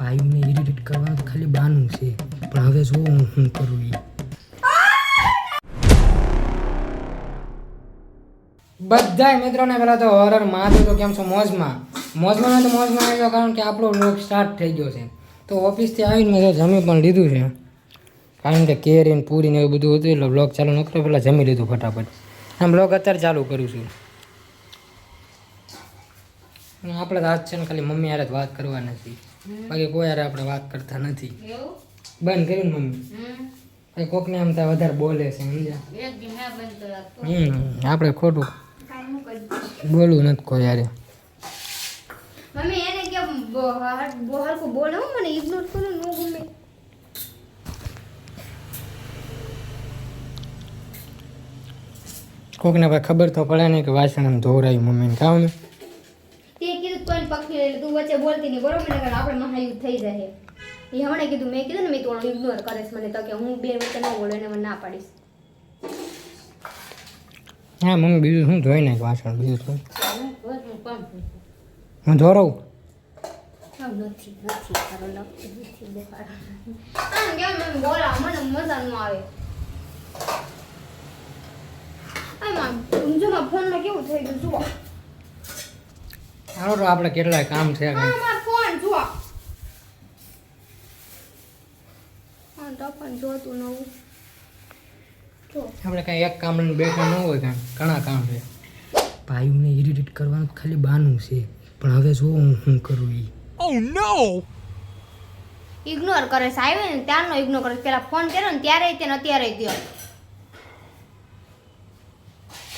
ભાઈઓને ઇરિટેટ કરવાનું તો ખાલી બહાનું છે, પણ હવે જો હું શું કરું એ. બધાય મિત્રોને પહેલાં તો હોરર માં તો કેમ છો? મોજમાં તો મોજમાં આવ્યો, કારણ કે આપણો વ્લોગ સ્ટાર્ટ થઈ ગયો છે. તો ઓફિસથી આવીને મેં જમી પણ લીધું છે, કારણ કે કેરી ને પૂરી ને એવું બધું હતું, એટલે વ્લોગ ચાલુ ન કર્યો, પહેલાં જમી લીધું ફટાફટ. આમ વ્લોગ અત્યારે ચાલુ કરું છું. આપણે તો આજ છે ને ખાલી મમ્મી યારે વાત કરવા નથી, બાકી કોઈ યારે આપણે વાત કરતા નથી. બંધ કર્યું ને મમ્મી, કોકને આમ ત્યાં વધારે બોલે છે, સમજ્યા? આપણે ખોટું બોલવું નથી કોઈ યારે. મમ્મી એને કે બહાર કો બોલે હો, મને ઇગ્નોર કરો, નો ગમે. કોકને ભાઈ ખબર તો પડે નહીં કે વાસણ આમ ધોરાયું મમ્મીને ખાવ ને. તે કીધું કોઈ પકડી લે, તું વચ્ચે બોલતી નહીં, બરોબર ને? કારણ આપણે મહાયુદ્ધ થઈ જાય. એ હમણાં કીધું, મેં કીધું ને મેં થોડું ઇગ્નોર કરીશ મને, તો કે હું બે વચ્ચે ન બોલું, એને મને ના પાડીશ. હા મમ્મી, બીજું શું ધોઈ નાખ વાસણ, બીજું શું હું ધોરાવું? નથી તારો લખતું નથી દેખાડો. આમ કેમ એમ બોલા, મને મજા ન આવે. આમાં જોમાં ફોનમાં કેવું થઈ ગયું જુઓ. હાલો તો આપણે કેટલાય કામ છે. આમાં ફોન જુઓ. હા તો પણ જોતું નવું. જો આપણે કાંઈ એક કામ લઈને બેઠા ન હોય, કાંઈ ઘણા કામ છે. ભાઈઓને ઇરિટેટ કરવાનું તો ખાલી બહાનું છે, પણ હવે જો હું શું કરું એ. Oh no! ઇગ્નોર કરે છે, આવ્યો ને ત્યારનો ઇગ્નોર કરે. પેલા ફોન કર્યો ને ત્યારે તે ને અત્યારે દયો.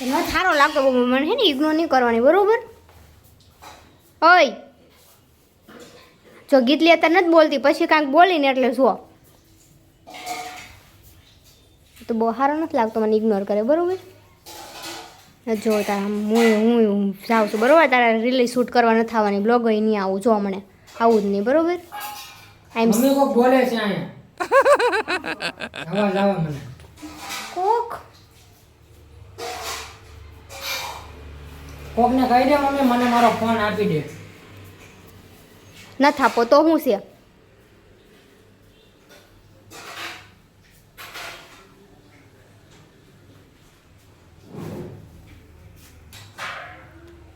ન સારો લાગતો મને, હે ને ઇગ્નોર નહીં કરવાની, બરોબર? ઓય જો ગીતલી અત્યારે નથી બોલતી, પછી કાંઈક બોલીને એટલે જો તો બહુ સારો નથી લાગતો મને ઇગ્નોર કરે, બરોબર? જો તારા હું જાઉં છું, બરોબર? તારા રીલ શૂટ કરવા નથી આવવાની, બ્લોગ નહીં આવું, જો મને આવું જ નહીં, બરોબર? મમ્મી કોક બોલે છે અહીંયા, અવાજ આવે મને. કોકને કહી દે મમ્મી મને મારો ફોન આપી દે. નથી આપો તો શું છે?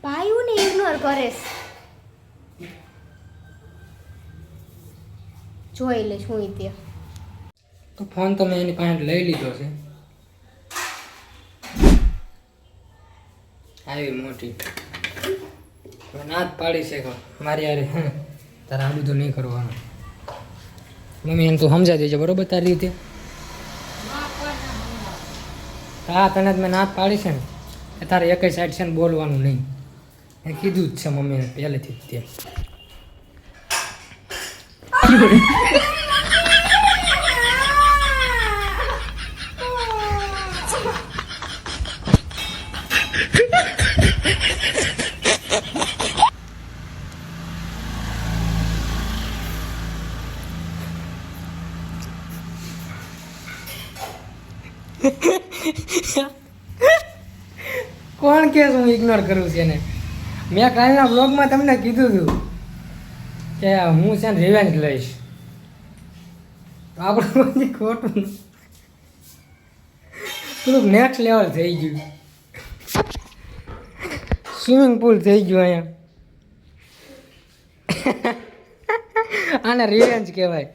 ભાઈઓને ઇગ્નોર કરે છે. જોઈ લે શું તે. તો ફોન તો મેં એની પાસે લઈ લીધો છે. આવી મોટી ના જ પાડી છે મારી યારે, તારે આ બધું નહીં કરવાનું. મમ્મી એને તું સમજાવી દેજે, બરોબર? તારી રીતે. હા તને જ મેં ના જ પાડી છે ને, કે તારે એક સાઈડ છે ને બોલવાનું નહીં, એ કીધું જ છે મમ્મીને પહેલેથી જ તે. કોણ કે હું ઇગ્નોર કરું છું એને? મેં કાલના બ્લોગમાં તમને કીધું હતું કે હું છે ને રિવેન્જ લઈશ. તો આપણું બધી ખોટું થોડુંક નેક્સ્ટ લેવલ થઈ ગયું, સ્વિમિંગ પુલ થઈ ગયું અહીંયા. આને રિવેન્જ કહેવાય.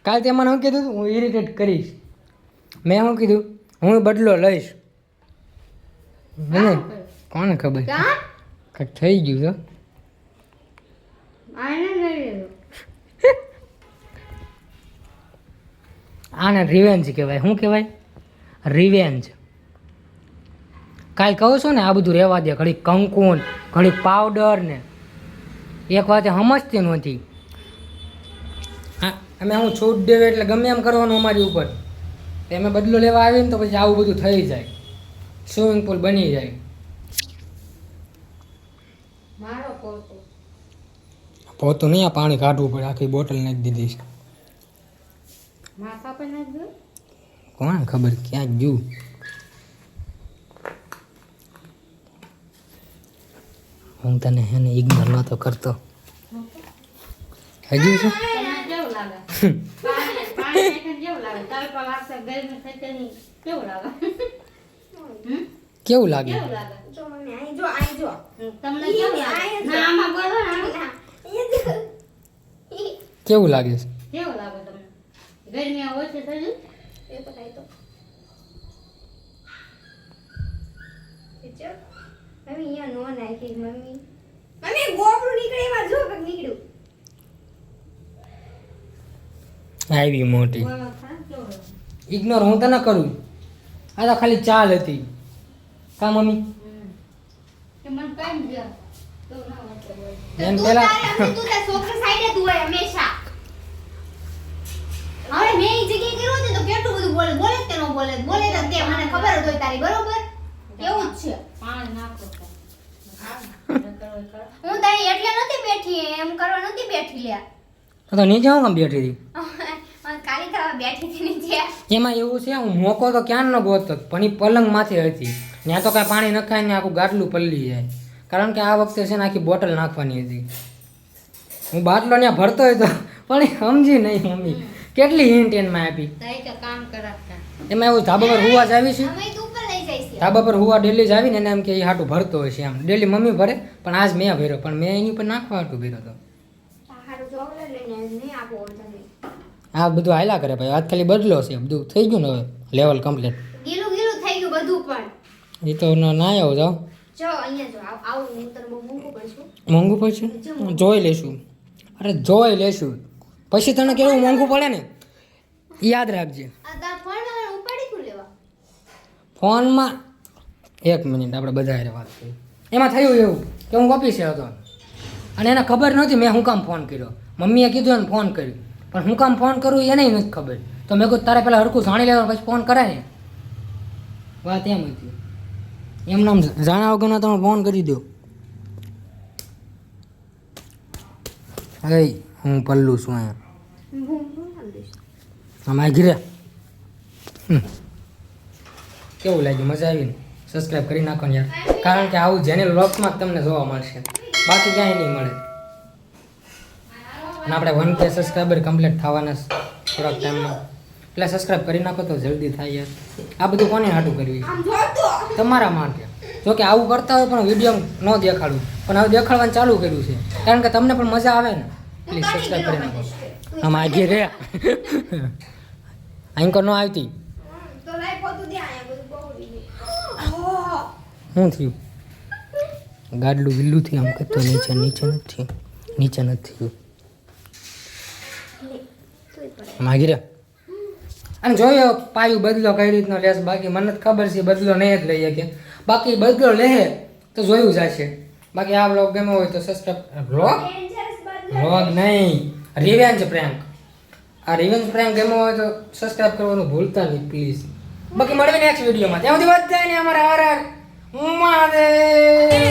કાલ તે મને શું કીધું? હું ઇરિટેટ કરીશ. મેં શું કીધું? હું બદલો લઈશ. મને કોને ખબર, કંઈક થઈ ગયું તો. આને રિવેન્જ કહેવાય. શું કહેવાય? રિવેન્જ. કાલ કહું છું ને આ બધું રહેવા દે, ઘડીક કંકુન, ઘડીક પાવડર ને, એક વાતે સમજતી નથી. હા અમે હું છૂટ દેવે એટલે ગમે એમ કરવાનું અમારી ઉપર. અમે બદલો લેવા આવીને તો પછી આવું બધું થઈ જાય, સ્વિમિંગ પુલ બની જાય. પોતું નહીં, આ પાણી કાઢવું પડે, આખી બોટલ નાખી દીધી છે. કોણ ખબર ક્યાંક ગયું. હું તને એને ઇગ્નોર નતો કરતો. હજી છે તમને કેવું લાગે પાણી નાખીને કેવું લાગે તડકો લાગશે ગરમી થશે નહીં કેવું લાગે કેવું લાગે કેવું લાગે જો મમ્મી આઈ જો તમને કેવું લાગે ના આમાં બોલો ને આમાં. કેવું લાગે છે કેવું લાગે તમને ગરમી ઓછી થઈ ગઈ એ તો કાઈ તો જો મમ્મી અહીંયા નો નાખી મમ્મી ગોબરું નીકળે એમાં જો કક નીકળ્યું આવી મોટી બોલો ખરા કેવું લાગે ઇગ્નોર હું તો ન કરું આ તો ખાલી ચાલ હતી કા મમ્મી કે મને કાઈ ન દે તો ના વાંચે બોલ એમ પેલા તું તે છોકરા સાઈડે તું હોય હંમેશા હવે મેં ઈ જગ્યાએ કર્યું ને તો કેટલું બધું બોલે બોલે જ તે નો બોલે બોલે જ તે મને ખબર જ હોય તારી બરોબર એવું જ છે પાણી નાખો તો હું તારી એટલે નથી બેઠી એમ કરવા નથી બેઠી લ્યા તો નીચે હું કામ બેઠી હતી મને કાલી થવા બેઠી હતી નીચે એમાં એવું છે હું મોકો તો ક્યાં ન ગોતતો પણ એ પલંગ માથે હતી ત્યાં તો કાંઈ પાણી નખાય ને આખું ગાટલું પલળી જાય કારણ કે આ વખતે છે ને આખી બોટલ નાખવાની હતી હું બાટલો ત્યાં ભરતો હતો પણ એ સમજી નહીં મમ્મી કેટલી હિન્ટ એમાં આપી તઈ કે કામ કરાવતા એમાં એવું ધાબા પર હુવા જ આવી છે અમે તું ઉપર લઈ જઈશ ધાબા પર હુવા ડેલી જ આવીને એને એમ કે એ હાટું ભરતો હોય છે એમ ડેલી મમ્મી ભરે પણ આજ મેં ભર્યો પણ મેં એની પર નાખવા હાટું ભર્યો હતો હારું ચોકલેટ લઈને નહીં આપો તમે આ બધું હાલ્યા કરે ભાઈ આજ ખાલી બદલો છે બધું થઈ ગયું ને હવે લેવલ કમ્પ્લીટ ગીલું ગીલું થઈ ગયું બધું પણ એ તો ના આવો જાઓ જો અહીંયા જો આવું હું તને બહુ મૂકું પડશું મોંઘું પડશે જોઈ લેશું અરે જોઈ લેશું પછી તને કેવું મોંઘું પડે ને ઈ યાદ રાખજે આ તા ફોન ઉપાડી તું લેવા ફોનમાં 1 મિનિટ આપણે બધા હારે વાત કરી એમાં થયું એવું કે હું ઓફિસે હતો અને એને ખબર નહોતી મેં હું કામ ફોન કર્યો મમ્મીએ કીધું એને ફોન કર્યો પણ હું કામ ફોન કરું એને નથી ખબર તો મેં કહ્યું તારે પહેલાં હરખું જાણી લેવાનું પછી ફોન કરાય ને વાત એમ હતી એમ નામ જાણ્યા વગરના તમે ફોન કરી દો હવે હું પલ્લું છું અહીંયા આમાં ઘીરે કેવું લાગ્યું મજા આવી ને સબસ્ક્રાઈબ કરી નાખો ને યાર કારણ કે આવું જેને વ્લોગ્સમાં જ તમને જોવા મળશે બાકી ક્યાંય નહીં મળે અને આપણે 1K સબસ્ક્રાઈબર કમ્પ્લીટ થવાના છે થોડાક ટાઈમમાં એટલે સબસ્ક્રાઈબ કરી નાખો તો જલ્દી થાય યાર આ બધું કોને હાટું કરવી તમારા માટે જો કે આવું કરતા હોય પણ વિડીયો ન દેખાડું પણ હવે દેખાડવાનું ચાલુ કર્યું છે કારણ કે તમને પણ મજા આવે ને પ્લીઝ સબસ્ક્રાઈબ કરી નાખો આમાં આગળ રે અહીં ન આવતી તો લાઈ પોતું દે આયા બધું બહુ શું થયું ગાડલું વિલ્લું થયું આમ કરતો નીચે નથી થયું માગી રે અને જોયો પાયું બદલો કઈ રીતનો લેશ બાકી મને જ ખબર છે બદલો નહીં જ લઈએ કે બાકી બદલો લે તો જોયું જશે બાકી આ વ્લોગ ગમ્યો હોય તો સબસ્ક્રાઈબ વ્લોગ નહીં રિવેન્જ પ્રેન્ક આ રિવેન્જ પ્રેન્ક ગમ્યો હોય તો સબસ્ક્રાઈબ કરવાનું ભૂલતા નહીં પ્લીઝ બાકી મળવી નેક્સ્ટ વિડીયોમાં ત્યાં સુધી વાત થાય ને અમારા હર મહાદેવ